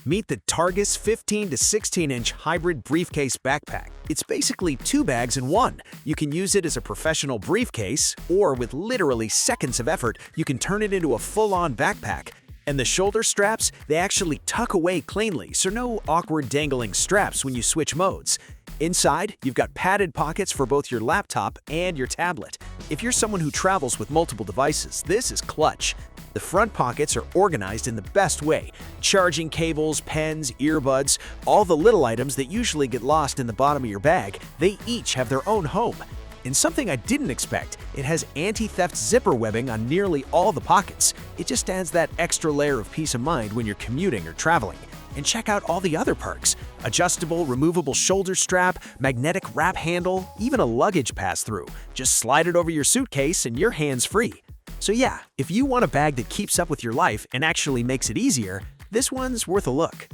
Meet the Targus 15 to 16-inch hybrid briefcase backpack. It's basically two bags in one. You can use it as a professional briefcase, or with literally seconds of effort, you can turn it into a full-on backpack. And the shoulder straps, they actually tuck away cleanly, so no awkward dangling straps when you switch modes. Inside, you've got padded pockets for both your laptop and your tablet. If you're someone who travels with multiple devices, this is clutch. The front pockets are organized in the best way. Charging cables, pens, earbuds, all the little items that usually get lost in the bottom of your bag, they each have their own home. And something I didn't expect, it has anti-theft zipper webbing on nearly all the pockets. It just adds that extra layer of peace of mind when you're commuting or traveling. And check out all the other perks. Adjustable, removable shoulder strap, magnetic wrap handle, even a luggage pass-through. Just slide it over your suitcase and you're hands-free. So yeah, if you want a bag that keeps up with your life and actually makes it easier, this one's worth a look.